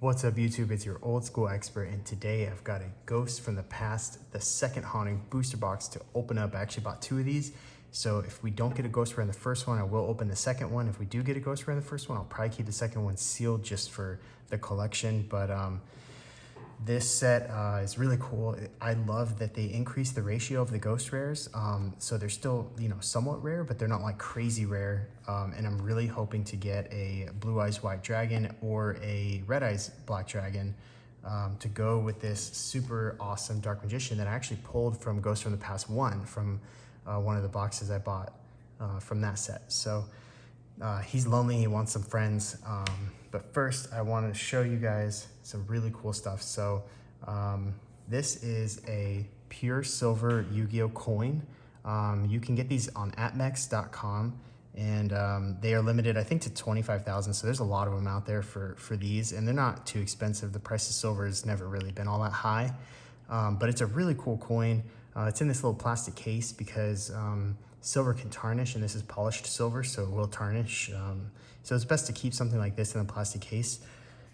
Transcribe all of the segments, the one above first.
What's up YouTube, it's your old school expert, and today I've got a Ghost from the Past, the second haunting booster box to open up. I actually bought 2 of these, so if we don't get a ghost rare in the first one, I will open the second one. If we do get a ghost rare in the first one, I'll probably keep the second one sealed just for the collection. But this set is really cool. I love that they increased the ratio of the ghost rares. So they're still, somewhat rare, but they're not like crazy rare. And I'm really hoping to get a Blue Eyes White Dragon or a Red Eyes Black Dragon to go with this super awesome Dark Magician that I actually pulled from Ghost from the Past 1 from one of the boxes I bought from that set. So he's lonely, he wants some friends. But first I want to show you guys some really cool stuff. So this is a pure silver Yu-Gi-Oh coin. You can get these on atmex.com, and they are limited, I think, to 25,000. So there's a lot of them out there for these, and they're not too expensive. The price of silver has never really been all that high, but it's a really cool coin. It's in this little plastic case because silver can tarnish, and this is polished silver, so it will tarnish. So it's best to keep something like this in a plastic case.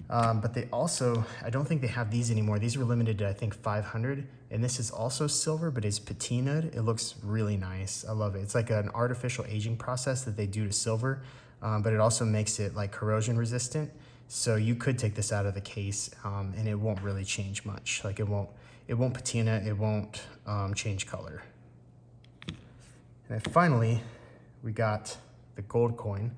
But they also, I don't think they have these anymore. These were limited to, I think, 500. And this is also silver, but it's patinaed. It looks really nice. I love it. It's like an artificial aging process that they do to silver, but it also makes it like corrosion resistant. So you could take this out of the case and it won't really change much. Like it won't patina, it won't change color. And then finally, we got the gold coin,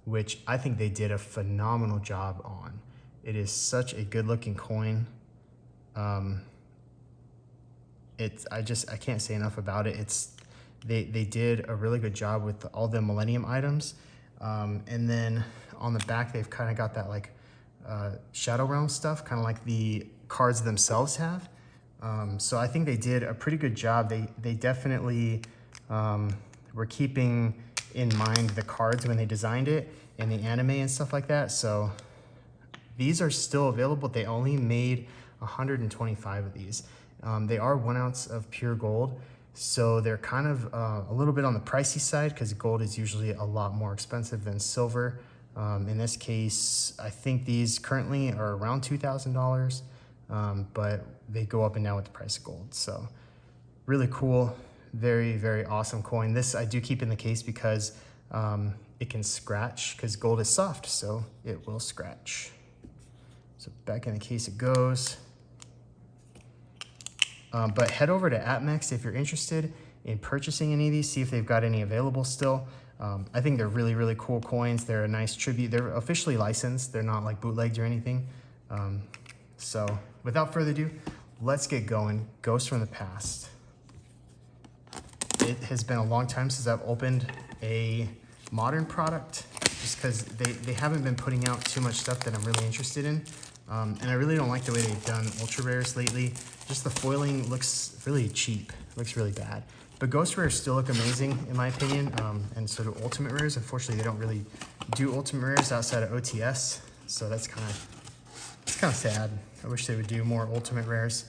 which I think they did a phenomenal job on. It is such a good looking coin. I can't say enough about it. They did a really good job with all the Millennium items. And then on the back, they've kind of got that like Shadow Realm stuff, kind of like the cards themselves have. So I think they did a pretty good job. They definitely were keeping in mind the cards when they designed it and the anime and stuff like that. So these are still available. They only made 125 of these. They are 1 ounce of pure gold, so they're kind of a little bit on the pricey side because gold is usually a lot more expensive than silver. In this case, I think these currently are around $2,000, but they go up and down with the price of gold. So really cool, very, very awesome coin. This I do keep in the case because it can scratch, because gold is soft, so it will scratch. So back in the case it goes. But head over to ATMEX if you're interested in purchasing any of these, see if they've got any available still. I think they're really, really cool coins. They're a nice tribute. They're officially licensed. They're not like bootlegged or anything. So without further ado, let's get going. Ghosts from the Past. It has been a long time since I've opened a modern product, just because they haven't been putting out too much stuff that I'm really interested in. And I really don't like the way they've done ultra rares lately. Just the foiling looks really cheap, looks really bad. But ghost rares still look amazing in my opinion, and so do ultimate rares. Unfortunately, they don't really do ultimate rares outside of OTS, so it's kind of sad. I wish they would do more ultimate rares.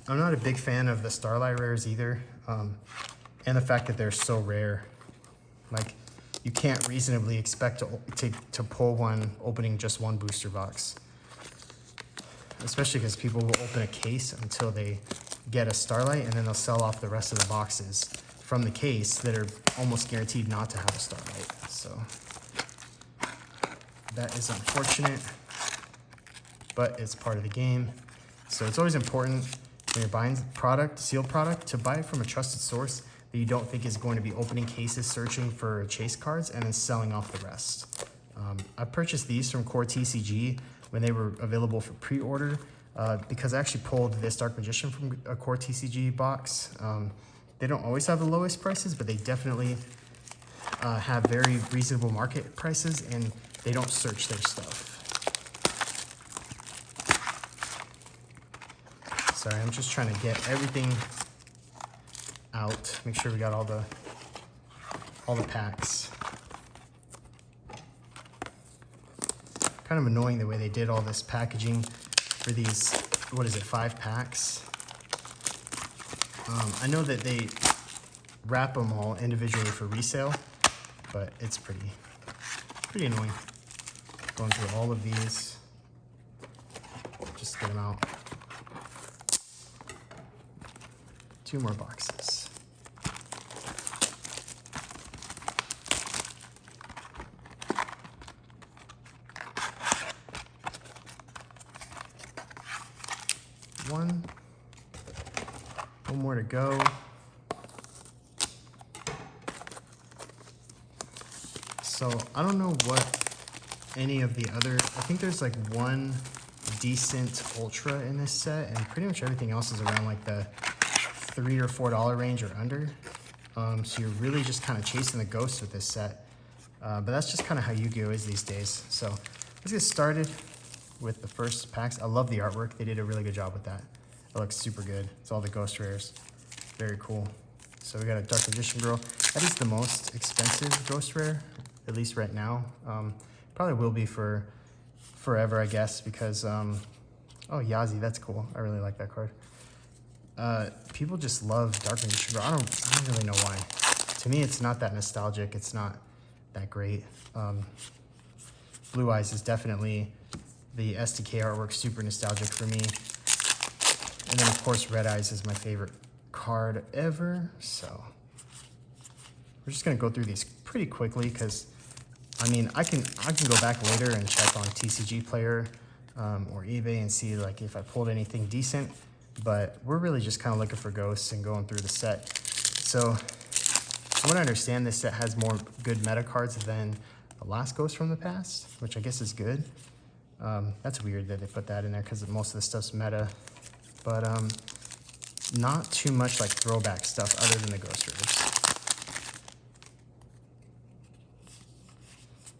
I'm not a big fan of the Starlight rares either, and the fact that they're so rare. Like, you can't reasonably expect to pull one opening just 1 booster box. Especially because people will open a case until they get a Starlight, and then they'll sell off the rest of the boxes from the case that are almost guaranteed not to have a Starlight. So that is unfortunate, but it's part of the game. So it's always important when you're buying product, sealed product, to buy it from a trusted source that you don't think is going to be opening cases, searching for chase cards, and then selling off the rest. I purchased these from Core TCG when they were available for pre-order, because I actually pulled this Dark Magician from a Core TCG box. They don't always have the lowest prices, but they definitely have very reasonable market prices, and they don't search their stuff. Sorry, I'm just trying to get everything out, make sure we got all the packs. Kind of annoying the way they did all this packaging for these, 5 packs. I know that they wrap them all individually for resale, but it's pretty annoying going through all of these. just get them out. 2 more boxes. One more to go. So I don't know what any of the other, I think there's like one decent ultra in this set, and pretty much everything else is around like the $3 or $4 range or under. So you're really just kind of chasing the ghosts with this set. But that's just kind of how Yu-Gi-Oh is these days. So let's get started with the first packs. I love the artwork. They did a really good job with that. It looks super good. It's all the ghost rares. Very cool. So we got a Dark Magician Girl. That is the most expensive ghost rare, at least right now. Probably will be for forever, I guess, because, oh, Yazi, that's cool. I really like that card. People just love Dark Magician Girl. I don't really know why. To me, it's not that nostalgic. It's not that great. Blue Eyes is definitely the SDK artwork, super nostalgic for me. And then, of course, Red Eyes is my favorite card ever. So we're just going to go through these pretty quickly because, I mean, I can go back later and check on TCG Player or eBay and see like if I pulled anything decent. But we're really just kind of looking for ghosts and going through the set. So from what I understand, this set has more good meta cards than the last ghost from the past, which I guess is good. That's weird that they put that in there because most of the stuff's meta. But not too much like throwback stuff other than the ghost rares.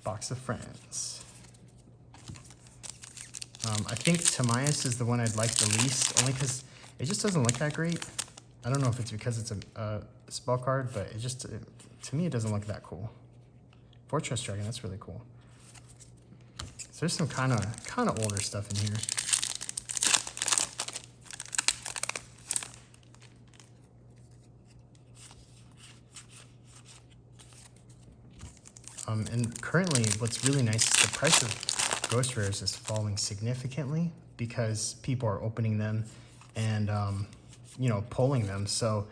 Box of Friends. I think Tamias is the one I'd like the least, only because it just doesn't look that great. I don't know if it's because it's a spell card, but to me, it doesn't look that cool. Fortress Dragon, that's really cool. So there's some kind of older stuff in here. And currently, what's really nice is the price of ghost rares is falling significantly because people are opening them and pulling them. So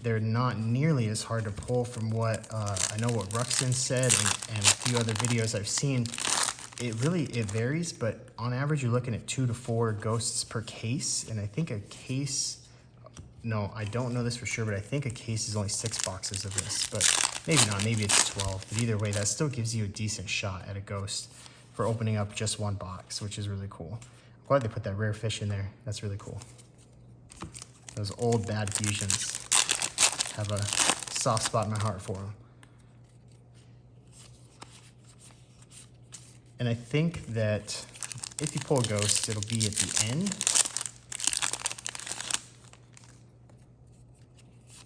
they're not nearly as hard to pull from what I know what Ruxin said and a few other videos I've seen. It varies, but on average you're looking at 2 to 4 ghosts per case, and I think a case, no, I don't know this for sure, but I think a case is only 6 boxes of this, but maybe not, maybe it's 12. But either way, that still gives you a decent shot at a ghost for opening up just 1 box, which is really cool. I'm glad they put that rare fish in there. That's really cool. Those old bad fusions have a soft spot in my heart for them. And I think that if you pull a ghost, it'll be at the end.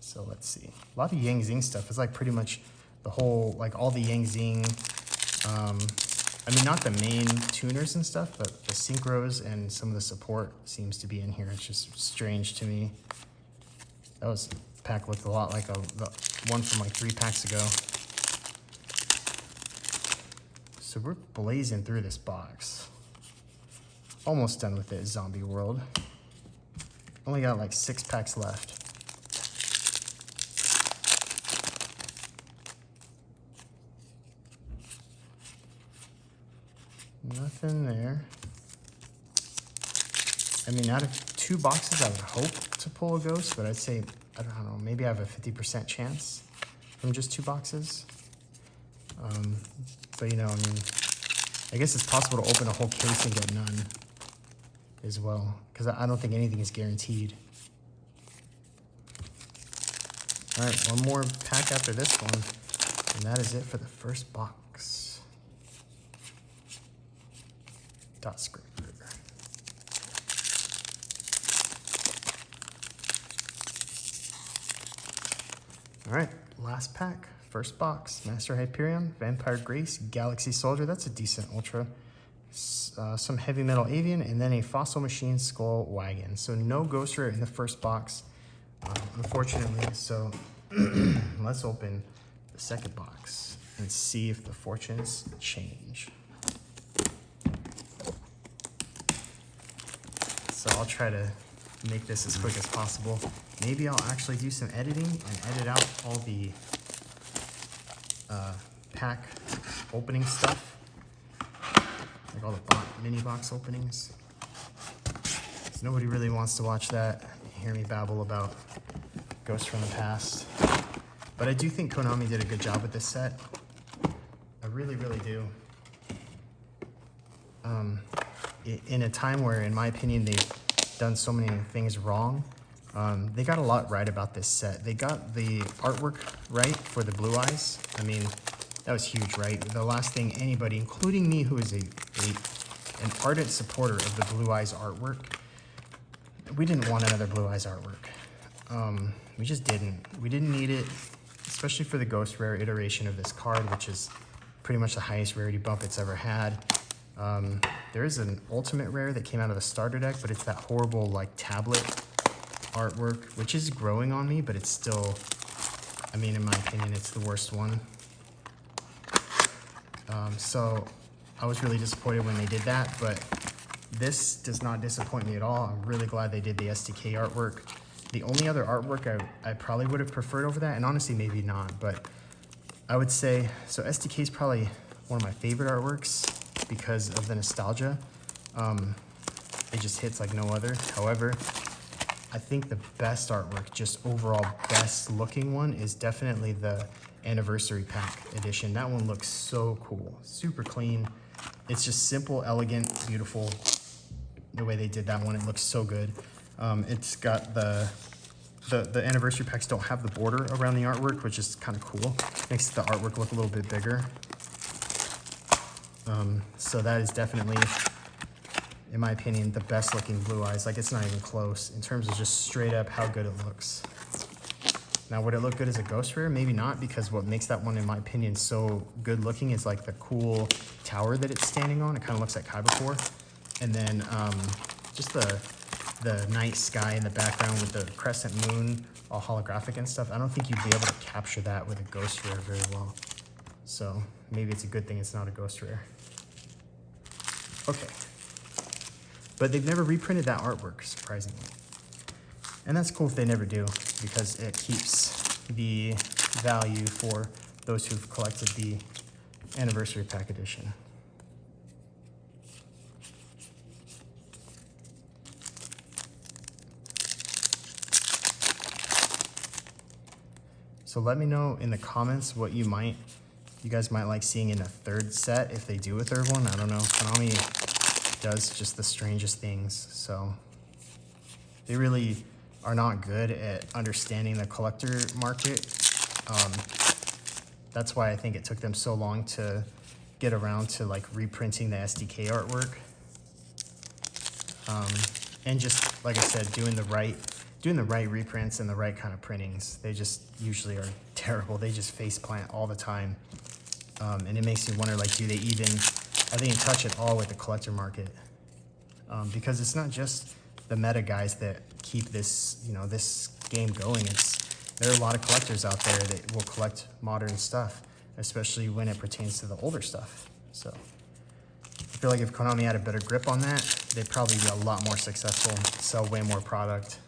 So let's see. A lot of Yang Zing stuff. It's like pretty much the whole, like all the Yang Zing, I mean, not the main tuners and stuff, but the synchros and some of the support seems to be in here. It's just strange to me. That pack looked a lot like the one from like 3 packs ago. So we're blazing through this box. Almost done with it, Zombie World. Only got like 6 packs left. Nothing there. I mean, out of 2 boxes, I would hope to pull a ghost, but I'd say, I don't know, maybe I have a 50% chance from just 2 boxes. But, I mean, I guess it's possible to open a whole case and get none as well, because I don't think anything is guaranteed. All right, one more pack after this one, and that is it for the first box. Dot scraper. All right, last pack, first box. Master Hyperion, Vampire Grace, Galaxy Soldier. That's a decent ultra. Some Heavy Metal Avian, and then a Fossil Machine Skull Wagon. So no Ghost Rare in the first box, unfortunately. So let's open the second box and see if the fortunes change. so I'll try to make this as quick as possible. Maybe I'll actually do some editing and edit out all the pack opening stuff, like all the mini box openings. So nobody really wants to watch that, hear me babble about Ghosts from the Past. But I do think Konami did a good job with this set. I really, really do. In a time where, in my opinion, they've done so many things wrong, they got a lot right about this set. They got the artwork right for the Blue Eyes. I mean, that was huge, right? The last thing anybody, including me, who is an ardent supporter of the Blue Eyes artwork, we didn't want another Blue Eyes artwork. We just didn't. We didn't need it, especially for the Ghost Rare iteration of this card, which is pretty much the highest rarity bump it's ever had. There is an Ultimate Rare that came out of the starter deck, but it's that horrible, like, tablet artwork, which is growing on me, but it's still, I mean, in my opinion, it's the worst one. So I was really disappointed when they did that, but this does not disappoint me at all. I'm really glad they did the SDK artwork. The only other artwork I probably would have preferred over that, and honestly maybe not, but I would say, so SDK is probably one of my favorite artworks because of the nostalgia. It just hits like no other. However, I think the best artwork, just overall best looking one, is definitely the Anniversary Pack edition. That one looks so cool, super clean. It's just simple, elegant, beautiful. The way they did that one, it looks so good. It's got the Anniversary Packs don't have the border around the artwork, which is kind of cool. Makes the artwork look a little bit bigger. So that is definitely, in my opinion, the best looking Blue Eyes. Like, it's not even close in terms of just straight up how good it looks. Now, would it look good as a Ghost Rare? Maybe not, because what makes that one, in my opinion, so good looking is like the cool tower that it's standing on. It kind of looks like Kybercore. And then just the night sky in the background with the crescent moon, all holographic and stuff. I don't think you'd be able to capture that with a Ghost Rare very well. So maybe it's a good thing it's not a Ghost Rare. Okay. But they've never reprinted that artwork, surprisingly. And that's cool if they never do, because it keeps the value for those who've collected the Anniversary Pack edition. So let me know in the comments what you guys might like seeing in a third set, if they do a third one. I don't know. Konami does just the strangest things, so they really are not good at understanding the collector market. That's why I think it took them so long to get around to like reprinting the SDK artwork. And just, like I said, doing the right reprints and the right kind of printings. They just usually are terrible. They just face plant all the time. And it makes me wonder, like, are they in touch at all with the collector market? Because it's not just the meta guys that keep this, this game going. There are a lot of collectors out there that will collect modern stuff, especially when it pertains to the older stuff. So I feel like if Konami had a better grip on that, they'd probably be a lot more successful, sell way more product.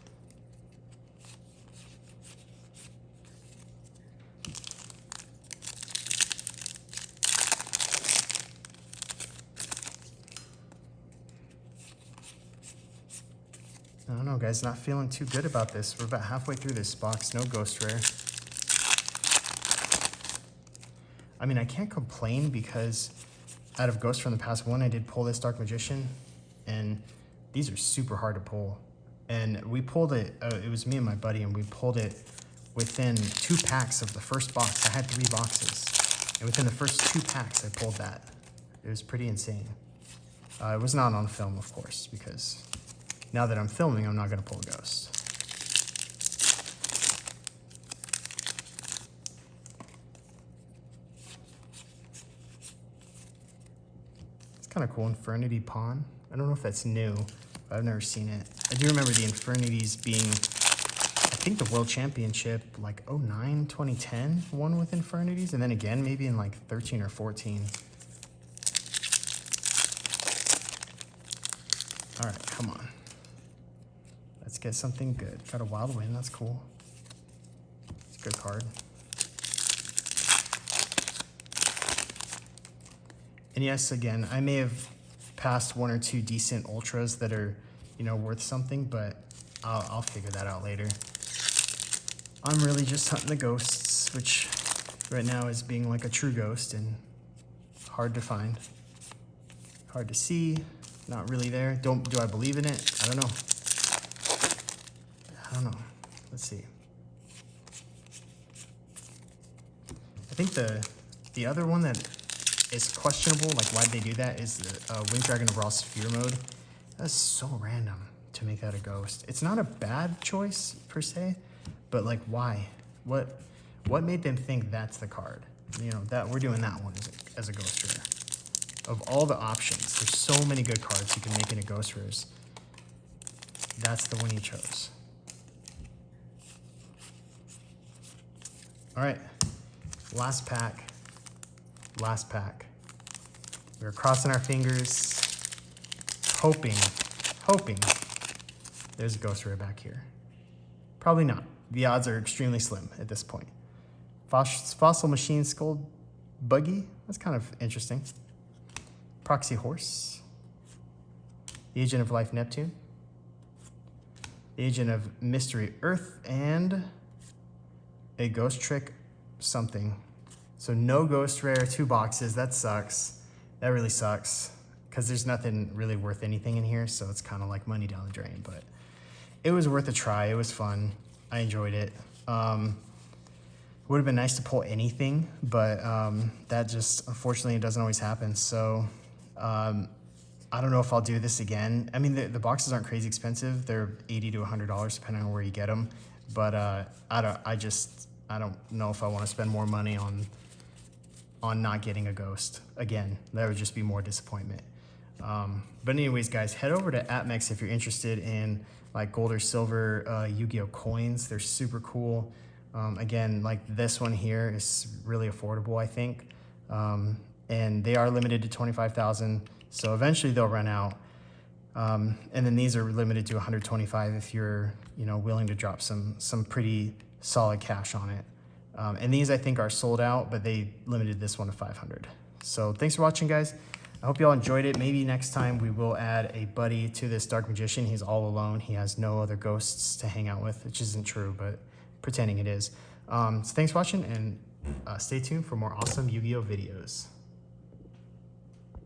I don't know, guys, not feeling too good about this. We're about halfway through this box, no Ghost Rare. I mean, I can't complain because out of Ghosts from the Past 1, I did pull this Dark Magician, and these are super hard to pull. And we pulled it, it was me and my buddy, and we pulled it within 2 packs of the first box. I had 3 boxes, and within the first 2 packs, I pulled that. It was pretty insane. It was not on film, of course, because now that I'm filming, I'm not going to pull a ghost. It's kind of cool, Infernity Pawn. I don't know if that's new, but I've never seen it. I do remember the Infernities being, I think the World Championship, like 09, 2010, one with Infernities, and then again maybe in like 13 or 14. All right, come on. Let's get something good. Got a wild win, that's cool. It's a good card. And yes, again, I may have passed one or two decent ultras that are, you know, worth something, but I'll figure that out later. I'm really just hunting the ghosts, which right now is being like a true ghost and hard to find, hard to see, not really there. Do I believe in it? I don't know. Let's see. I think the other one that is questionable, like why'd they do that, is the Wind Dragon of Raw Sphere mode. That's so random to make that a ghost. It's not a bad choice per se, but like why? What made them think that's the card? You know, that we're doing that one as a ghost rare. Of all the options, there's so many good cards you can make into ghost rares. That's the one you chose. All right, last pack. We're crossing our fingers, hoping there's a ghost rare back here. Probably not. The odds are extremely slim at this point. Fossil Machine Skull Buggy, that's kind of interesting. Proxy Horse. The Agent of Life Neptune. The Agent of Mystery Earth, and a Ghost Trick something. So no ghost rare, 2 boxes, that sucks. That really sucks, because there's nothing really worth anything in here, so it's kind of like money down the drain, but it was worth a try. It was fun. I enjoyed it. Would have been nice to pull anything, but that just, unfortunately, it doesn't always happen. So I don't know if I'll do this again. I mean, the boxes aren't crazy expensive. They're $80 to $100 depending on where you get them. But I don't know if I want to spend more money on not getting a ghost again. That would just be more disappointment. But anyways, guys, head over to AppMex if you're interested in like gold or silver Yu-Gi-Oh coins. They're super cool. Again, like this one here is really affordable, I think. And they are limited to 25,000. So eventually they'll run out. And then these are limited to 125 if you're, you know, willing to drop some pretty solid cash on it. And these I think are sold out, but they limited this one to 500. So thanks for watching, guys. I hope y'all enjoyed it. Maybe next time we will add a buddy to this Dark Magician. He's all alone. He has no other ghosts to hang out with, which isn't true, but pretending it is. So thanks for watching, and stay tuned for more awesome Yu-Gi-Oh videos.